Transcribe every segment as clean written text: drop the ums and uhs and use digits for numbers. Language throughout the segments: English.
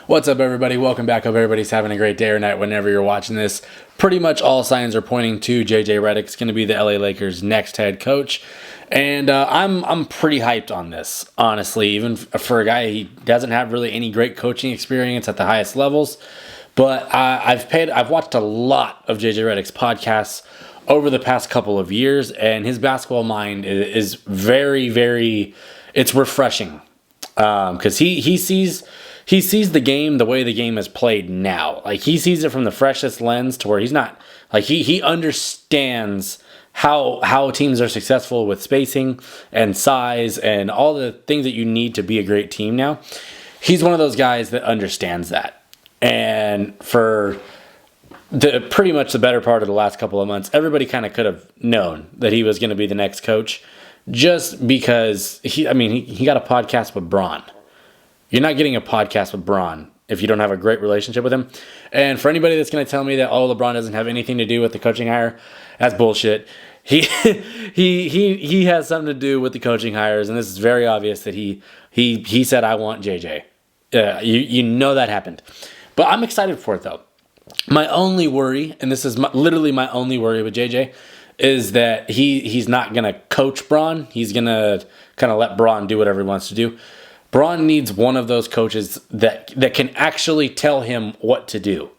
What's up, everybody? Welcome back. Hope everybody's having a great day or night whenever you're watching this. Pretty much all signs are pointing to JJ Redick's going to be the LA Lakers' next head coach. And I'm pretty hyped on this, honestly, even for a guy he doesn't have really any great coaching experience at the highest levels. But I've watched a lot of JJ Redick's podcasts over the past couple of years, and his basketball mind is very, it's refreshing because he sees the game the way the game is played now. Like, he sees it from the freshest lens to where he's not like he understands how teams are successful with spacing and size and all the things that you need to be a great team now. He's one of those guys that understands that. And for pretty much the better part of the last couple of months, everybody kind of could have known that he was going to be the next coach just because he got a podcast with Braun. You're not getting a podcast with Braun if you don't have a great relationship with him. And for anybody that's going to tell me that, LeBron doesn't have anything to do with the coaching hire, that's bullshit. He has something to do with the coaching hires, and this is very obvious that he said, I want JJ. You know that happened. But I'm excited for it, though. My only worry, and this is literally my only worry with JJ, is that he's not going to coach Braun. He's going to kind of let Braun do whatever he wants to do. Braun needs one of those coaches that can actually tell him what to do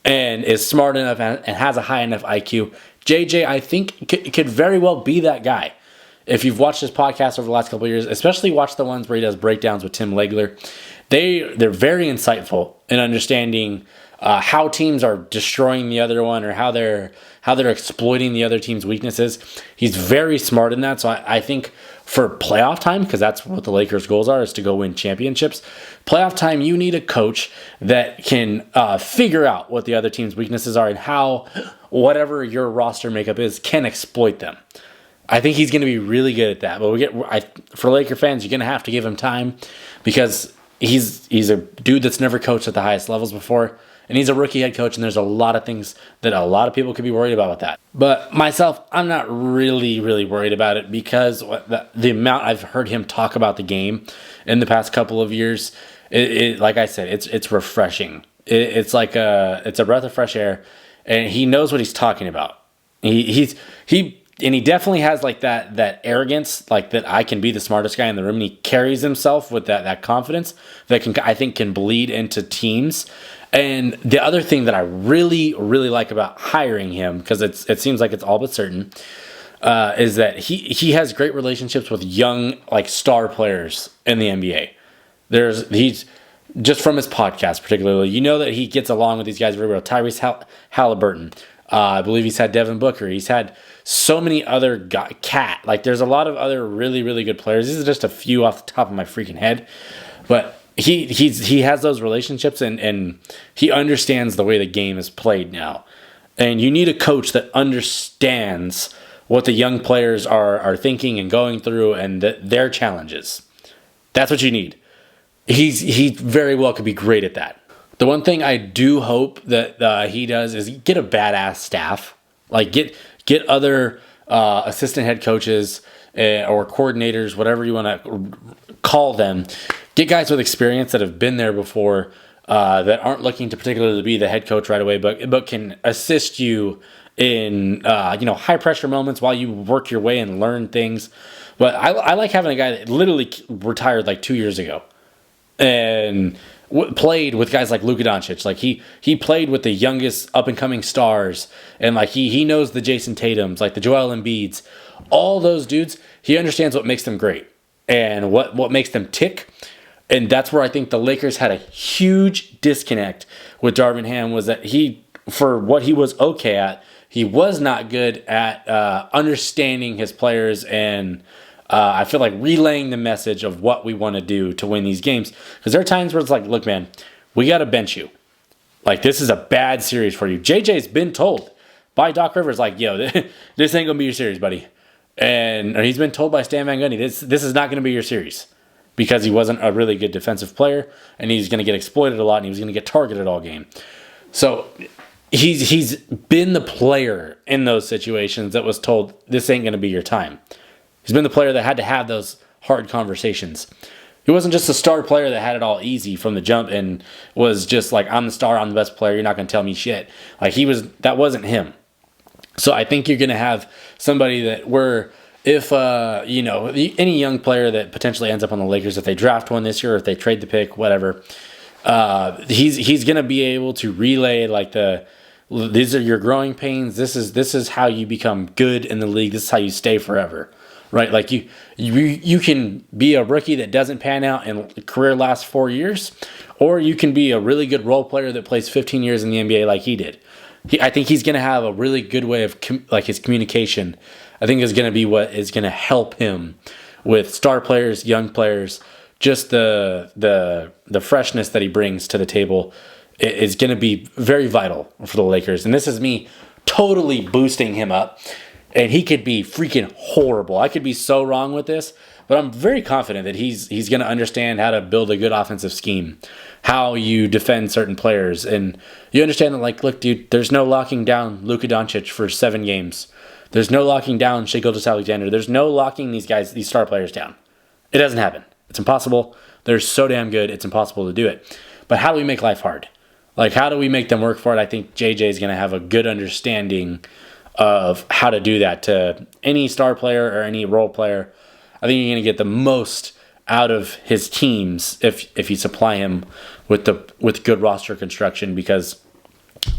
and is smart enough and has a high enough IQ. JJ, I think, could very well be that guy. If you've watched his podcast over the last couple of years, especially watch the ones where he does breakdowns with Tim Legler, they're very insightful in understanding how teams are destroying the other one or how they're exploiting the other team's weaknesses. He's very smart in that. So I think for playoff time, because that's what the Lakers' goals are, is to go win championships. Playoff time, you need a coach that can figure out what the other team's weaknesses are and how whatever your roster makeup is can exploit them. I think he's going to be really good at that. But for Laker fans, you're going to have to give him time because he's a dude that's never coached at the highest levels before. And he's a rookie head coach, and there's a lot of things that a lot of people could be worried about with that. But myself, I'm not really worried about it because the amount I've heard him talk about the game in the past couple of years, like I said, it's refreshing. It's like it's a breath of fresh air, and he knows what he's talking about. He definitely has like that arrogance, like that I can be the smartest guy in the room, and he carries himself with that confidence that I think can bleed into teams. And the other thing that I really like about hiring him, because it seems like it's all but certain, is that he has great relationships with young like star players in the NBA. He's just from his podcast particularly, you know that he gets along with these guys very well. Tyrese Halliburton, I believe he's had Devin Booker. He's had so many other like there's a lot of other really good players. These are just a few off the top of my freaking head, but he has those relationships and he understands the way the game is played now. And you need a coach that understands what the young players are thinking and going through and their challenges. That's what you need. He very well could be great at that. The one thing I do hope that he does is get a badass staff. Like get other assistant head coaches or coordinators, whatever you want to call them. Get guys with experience that have been there before, that aren't looking to particularly be the head coach right away, but can assist you in high pressure moments while you work your way and learn things. But I like having a guy that literally retired like 2 years ago and played with guys like Luka Doncic. Like he played with the youngest up and coming stars, and like he knows the Jason Tatums, like the Joel Embiids, all those dudes. He understands what makes them great and what makes them tick. And that's where I think the Lakers had a huge disconnect with Darvin Ham, was that for what he was okay at, he was not good at understanding his players and I feel like relaying the message of what we want to do to win these games. Because there are times where it's like, look, man, we got to bench you. Like, this is a bad series for you. JJ's been told by Doc Rivers, like, yo, this ain't going to be your series, buddy. And he's been told by Stan Van Gundy, this is not going to be your series. Because he wasn't a really good defensive player, and he's going to get exploited a lot, and he was going to get targeted all game. So he's been the player in those situations that was told, this ain't going to be your time. He's been the player that had to have those hard conversations. He wasn't just a star player that had it all easy from the jump and was just like, I'm the star, I'm the best player, you're not going to tell me shit. Like that wasn't him. So I think you're going to have somebody that if any young player that potentially ends up on the Lakers, if they draft one this year, or if they trade the pick, whatever, he's going to be able to relay like these are your growing pains. This is how you become good in the league. This is how you stay forever. Right, like you can be a rookie that doesn't pan out and career lasts 4 years, or you can be a really good role player that plays 15 years in the NBA like he did. I think he's going to have a really good way of his communication. I think is going to be what is going to help him with star players, young players. Just the freshness that he brings to the table is going to be very vital for the Lakers. And this is me totally boosting him up. And he could be freaking horrible. I could be so wrong with this, but I'm very confident that he's going to understand how to build a good offensive scheme, how you defend certain players, and you understand that, like, look, dude, there's no locking down Luka Doncic for 7 games. There's no locking down Shai Gilgeous-Alexander. There's no locking these star players down. It doesn't happen. It's impossible. They're so damn good. It's impossible to do it. But how do we make life hard? Like, how do we make them work for it? I think JJ is going to have a good understanding of how to do that to any star player or any role player. I think you're going to get the most out of his teams if you supply him with good roster construction, because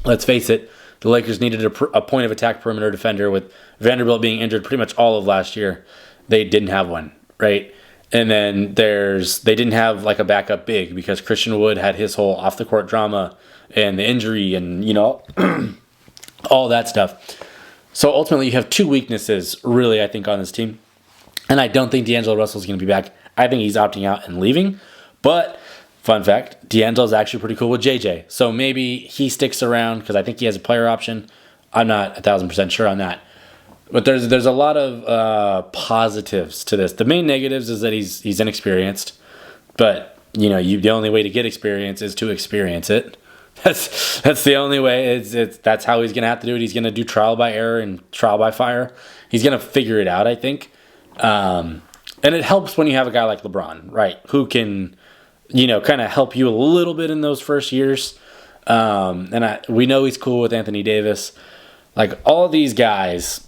let's face it, the Lakers needed a point of attack perimeter defender. With Vanderbilt being injured pretty much all of last year, they didn't have one, right? And then they didn't have like a backup big because Christian Wood had his whole off the court drama and the injury and all that stuff. So ultimately, you have 2 weaknesses, really, I think, on this team. And I don't think D'Angelo Russell is going to be back. I think he's opting out and leaving. But, fun fact, D'Angelo is actually pretty cool with JJ. So maybe he sticks around because I think he has a player option. I'm not 1,000% sure on that. But there's a lot of positives to this. The main negatives is that he's inexperienced. But, the only way to get experience is to experience it. That's the only way. That's how he's gonna have to do it. He's gonna do trial by error and trial by fire. He's gonna figure it out, I think. And it helps when you have a guy like LeBron, right, who can, kind of help you a little bit in those first years. We know he's cool with Anthony Davis. Like all these guys,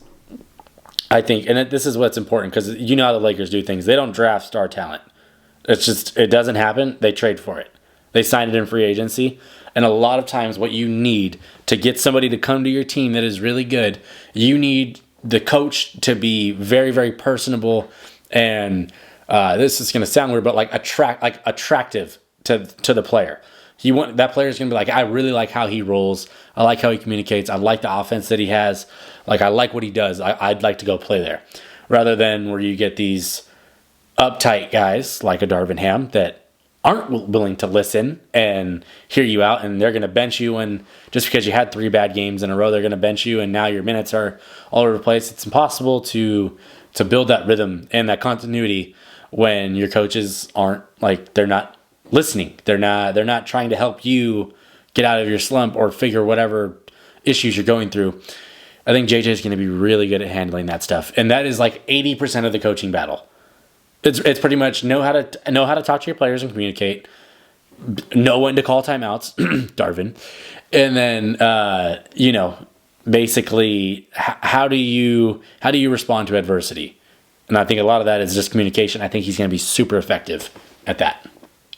I think, and this is what's important because how the Lakers do things. They don't draft star talent. It doesn't happen. They trade for it. They sign it in free agency. And a lot of times what you need to get somebody to come to your team that is really good, you need the coach to be very, very personable and this is going to sound weird, but attractive to the player. That player is going to be like, I really like how he rolls. I like how he communicates. I like the offense that he has. Like, I like what he does. I'd like to go play there. Rather than where you get these uptight guys like a Darvin Ham that aren't willing to listen and hear you out, and they're going to bench you, and just because you had 3 bad games in a row, they're going to bench you, and now your minutes are all over the place. It's impossible to build that rhythm and that continuity when your coaches they're not listening. They're not trying to help you get out of your slump or figure whatever issues you're going through. I think JJ is going to be really good at handling that stuff, and that is like 80% of the coaching battle. It's pretty much know how to talk to your players and communicate, know when to call timeouts, Darvin, and then basically how do you respond to adversity? And I think a lot of that is just communication. I think he's going to be super effective at that.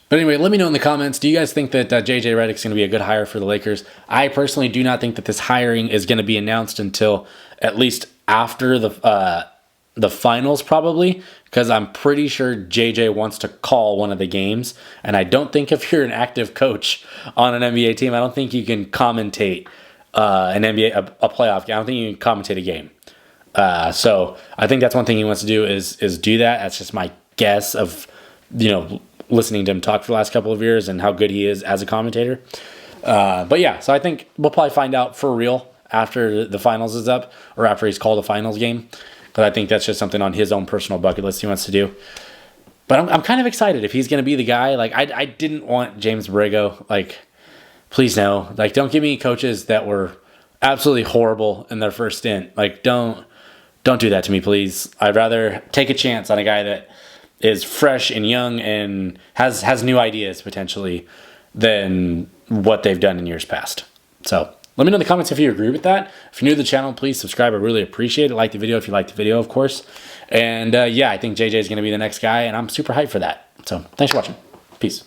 But anyway, let me know in the comments. Do you guys think that JJ Redick is going to be a good hire for the Lakers? I personally do not think that this hiring is going to be announced until at least after the finals, probably, because I'm pretty sure JJ wants to call one of the games, and I don't think if you're an active coach on an NBA team, I don't think you can commentate an NBA a playoff game. I don't think you can commentate a game. So I think that's one thing he wants to do is do that. That's just my guess of listening to him talk for the last couple of years and how good he is as a commentator. But yeah, so I think we'll probably find out for real after the finals is up or after he's called a finals game. But I think that's just something on his own personal bucket list he wants to do. But I'm kind of excited if he's going to be the guy. Like, I didn't want James Borrego. Like, please no. Like, don't give me coaches that were absolutely horrible in their first stint. Like, don't do that to me, please. I'd rather take a chance on a guy that is fresh and young and has new ideas potentially than what they've done in years past. So let me know in the comments if you agree with that. If you're new to the channel, please subscribe. I really appreciate it. Like the video if you like the video, of course. And yeah, I think JJ is going to be the next guy, and I'm super hyped for that. So thanks for watching. Peace.